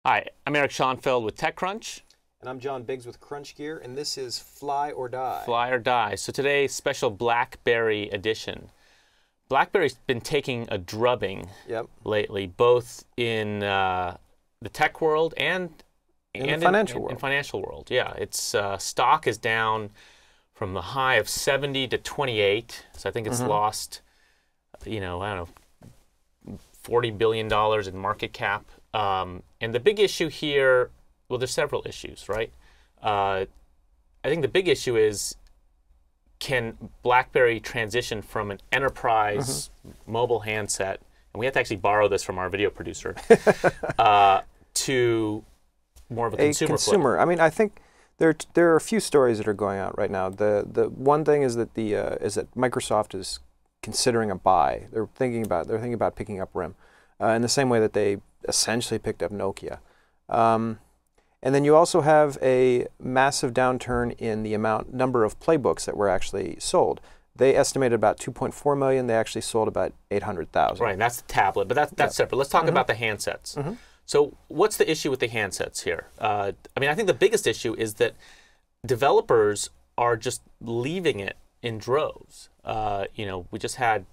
Hi, I'm Eric Schoenfeld with TechCrunch. And I'm John Biggs with Crunch Gear, and this is Fly or Die. Fly or Die. So today's special BlackBerry edition. BlackBerry's been taking a drubbing lately, both in the tech world and in the financial world. In financial world, yeah. Its stock is down from the high of 70 to 28. So I think it's lost, you know, I don't know, $40 billion in market cap. And the big issue here, well, there's several issues, right? I think the big issue is, can BlackBerry transition from an enterprise mobile handset, and we have to actually borrow this from our video producer, to more of a consumer. I mean, I think there are a few stories that are going out right now. The one thing is that that Microsoft is considering a buy. They're thinking about picking up RIM, in the same way that they essentially picked up Nokia. And then you also have a massive downturn in the number of playbooks that were actually sold. They estimated about 2.4 million. They actually sold about 800,000. Right, that's the tablet, but that's separate. Let's talk about the handsets. So what's the issue with the handsets here? I mean, I think the biggest issue is that developers are just leaving it in droves. You know, we just had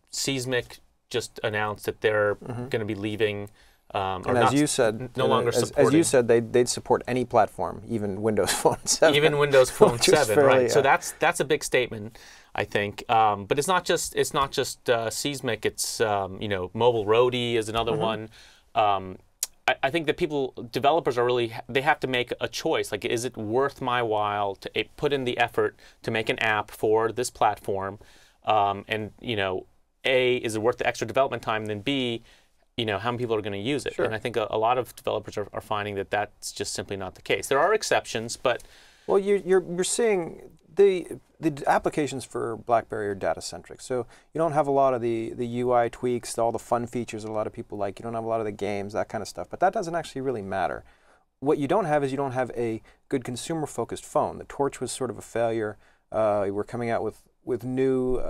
Seismic just announced that they're going to be leaving. And as you said, no longer supporting. As you said, they'd support any platform, even Windows Phone 7. Even Windows Phone 7, fairly, right? So that's a big statement, I think. But it's not just Seismic. It's you know, Mobile Roadie is another one. I think that developers are really, they have to make a choice. Like, is it worth my while to put in the effort to make an app for this platform? And you know, A, is it worth the extra development time? And then B, you know, how many people are going to use it? Sure. And I think a lot of developers are finding that that's just simply not the case. There are exceptions, but well, you're seeing the applications for BlackBerry are data centric. So you don't have a lot of the UI tweaks, all the fun features a lot of people like. You don't have a lot of the games, that kind of stuff. But that doesn't actually really matter. What you don't have is you don't have a good consumer focused phone. The Torch was sort of a failure. We're coming out with new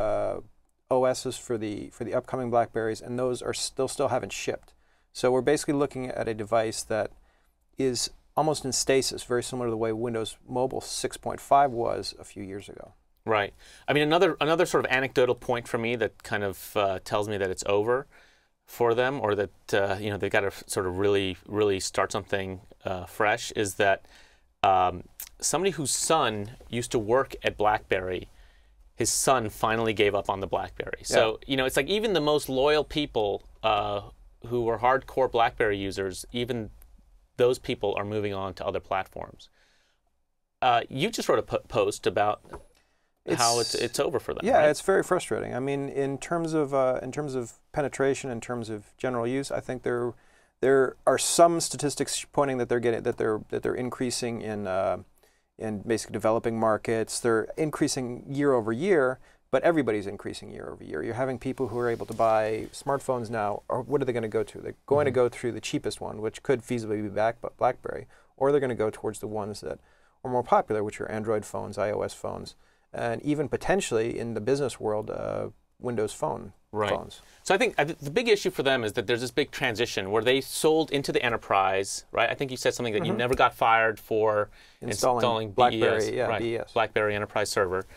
OSs for the upcoming BlackBerries, and those are still haven't shipped. So we're basically looking at a device that is almost in stasis, very similar to the way Windows Mobile 6.5 was a few years ago. Right. I mean, another sort of anecdotal point for me that kind of tells me that it's over for them, or that you know, they've got to sort of really start something fresh, is that somebody whose son used to work at BlackBerry, his son finally gave up on the BlackBerry. So, you know, it's like even the most loyal people who were hardcore BlackBerry users, even those people are moving on to other platforms. You just wrote a post about how it's over for them. Yeah, right? It's very frustrating. I mean, in terms of penetration, in terms of general use, I think there are some statistics pointing that they're increasing in basic developing markets. They're increasing year over year, but everybody's increasing year over year. You're having people who are able to buy smartphones now, or what are they going to go to? They're going to go through the cheapest one, which could feasibly be BlackBerry, or they're going to go towards the ones that are more popular, which are Android phones, iOS phones, and even potentially in the business world, Windows Phone phones. So I think the big issue for them is that there's this big transition where they sold into the enterprise, right? I think you said something that you never got fired for installing BlackBerry, BES, BES. BlackBerry Enterprise Server.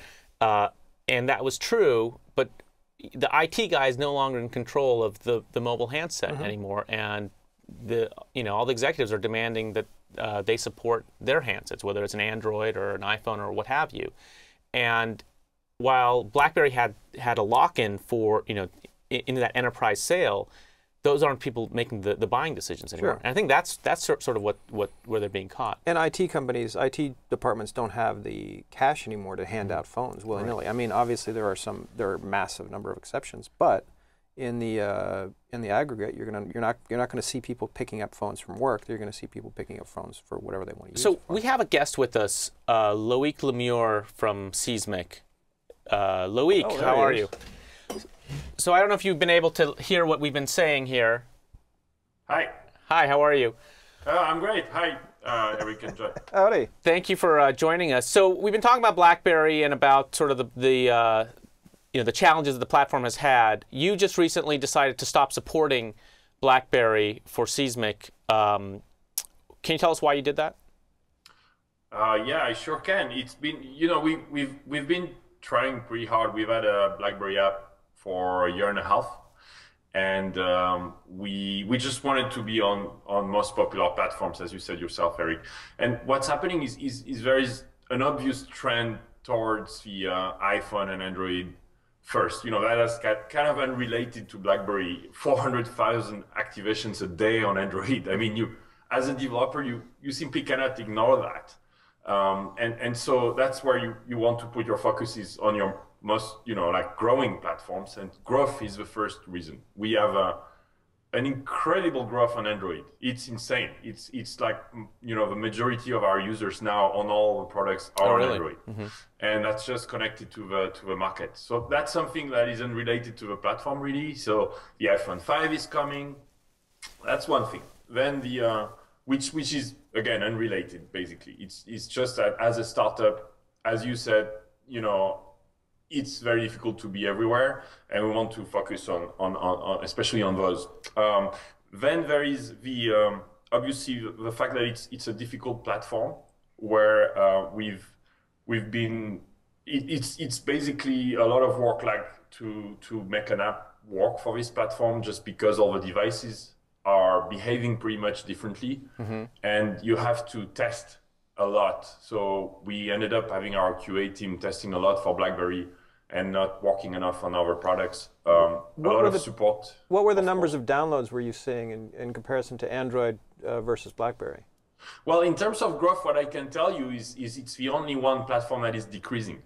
And that was true, but the IT guy is no longer in control of the mobile handset anymore, and all the executives are demanding that they support their handsets, whether it's an Android or an iPhone or what have you. And while BlackBerry had a lock-in for, you know, in that enterprise sale, those aren't people making the buying decisions anymore. Sure. And I think that's sort of where they're being caught. And IT departments don't have the cash anymore to hand out phones willy-nilly. Right. I mean, obviously there are a massive number of exceptions, but in the aggregate, you're not going to see people picking up phones from work. You're going to see people picking up phones for whatever they want to use. So we have a guest with us, Loic Lemure from Seismic. Loic, how are you? So I don't know if you've been able to hear what we've been saying here. Hi. Hi, how are you? I'm great. Hi, Eric and John. Howdy. Thank you for joining us. So we've been talking about BlackBerry and about sort of the challenges that the platform has had. You just recently decided to stop supporting BlackBerry for Seismic. Can you tell us why you did that? Yeah, I sure can. It's been, we've been trying pretty hard. We've had a BlackBerry app for a year and a half, and we just wanted to be on most popular platforms, as you said yourself, Eric. And what's happening is there is an obvious trend towards the iPhone and Android first. That is kind of unrelated to BlackBerry. 400,000 activations a day on Android. I mean, as a developer, you simply cannot ignore that. And so that's where you want to put your focus is on your most, like growing platforms, and growth is the first reason. We have an incredible growth on Android. It's insane. It's like, the majority of our users now on all the products are on Android. And that's just connected to the market. So that's something that isn't related to the platform really. So the iPhone 5 is coming. That's one thing. Then the which is again unrelated basically. It's just that as a startup, as you said, it's very difficult to be everywhere, and we want to focus on especially on those. Then there is the obviously the fact that it's a difficult platform where we've been. It's basically a lot of work, like to make an app work for this platform, just because all the devices are behaving pretty much differently, and you have to test a lot. So we ended up having our QA team testing a lot for BlackBerry and not working enough on other products. A lot of support. What were the numbers of downloads were you seeing in comparison to Android versus BlackBerry? Well, in terms of growth, what I can tell you is it's the only one platform that is decreasing.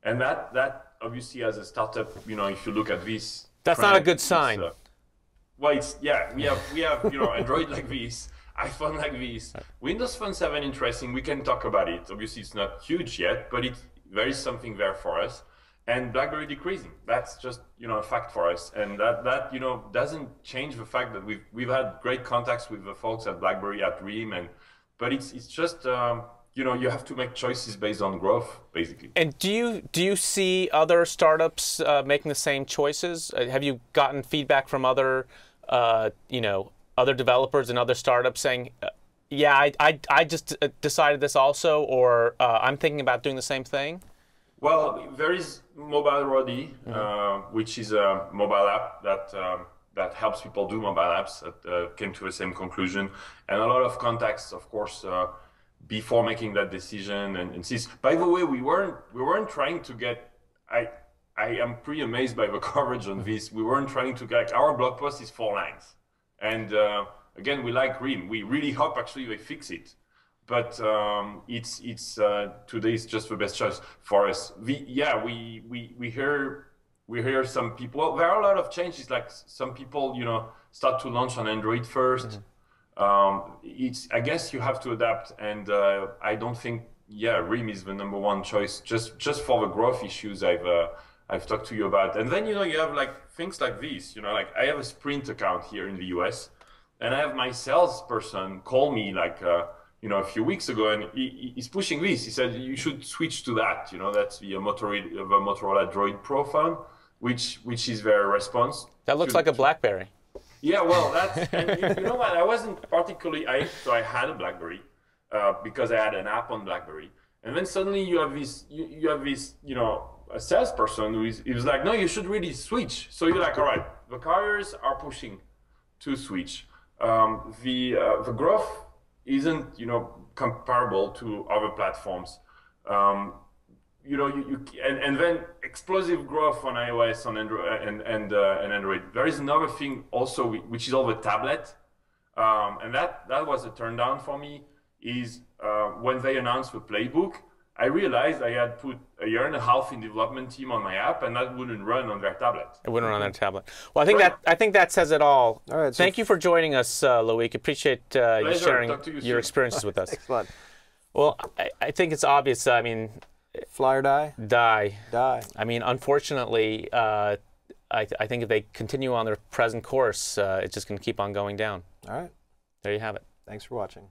And that obviously, as a startup, if you look at this, that's trend, not a good sign. Well, we have Android like this, iPhone like this, Windows Phone 7 interesting. We can talk about it. Obviously, it's not huge yet, but there is something there for us. And BlackBerry decreasing. That's just a fact for us, and that doesn't change the fact that we've had great contacts with the folks at BlackBerry, at RIM, but it's just you have to make choices based on growth, basically. And do you see other startups making the same choices? Have you gotten feedback from other other developers and other startups saying, yeah, I just decided this also, or I'm thinking about doing the same thing? Well, there is Mobile Ready, which is a mobile app that helps people do mobile apps, that came to the same conclusion, and a lot of contacts, of course, before making that decision. And since, by the way, we weren't trying to get. I am pretty amazed by the coverage on this. We weren't trying to get. Our blog post is 4 lines, and again, we like RIM. We really hope actually they fix it. But it's today is just the best choice for us. We hear some people. Well, there are a lot of changes. Like some people, start to launch on Android first. I guess you have to adapt, and I don't think RIM is the #1 choice just for the growth issues I've talked to you about. And then you have like things like this. Like I have a Sprint account here in the US, and I have my salesperson call me like. A few weeks ago, and he's pushing this. He said you should switch to that. That's the Motorola Droid Pro phone, which is their response. That looks like a BlackBerry. Yeah, well, that's and you know what? I wasn't particularly. I had a BlackBerry because I had an app on BlackBerry, and then suddenly you have this. You have this. A salesperson who is like, no, you should really switch. So you're like, all right, the carriers are pushing to switch. The growth isn't comparable to other platforms. And then explosive growth on iOS, on Android, and Android. There is another thing also, which is all the tablet, and that was a turn down for me. Is when they announced the playbook, I realized I had put a year and a half in development team on my app, and that wouldn't run on their tablet. It wouldn't run on their tablet. Well, I think that says it all. All right. Thank you for joining us, Loic. Appreciate you sharing your experiences with us. Excellent. Well, I think it's obvious. I mean, fly or die. Die. Die. I mean, unfortunately, I think if they continue on their present course, it's just going to keep on going down. All right. There you have it. Thanks for watching.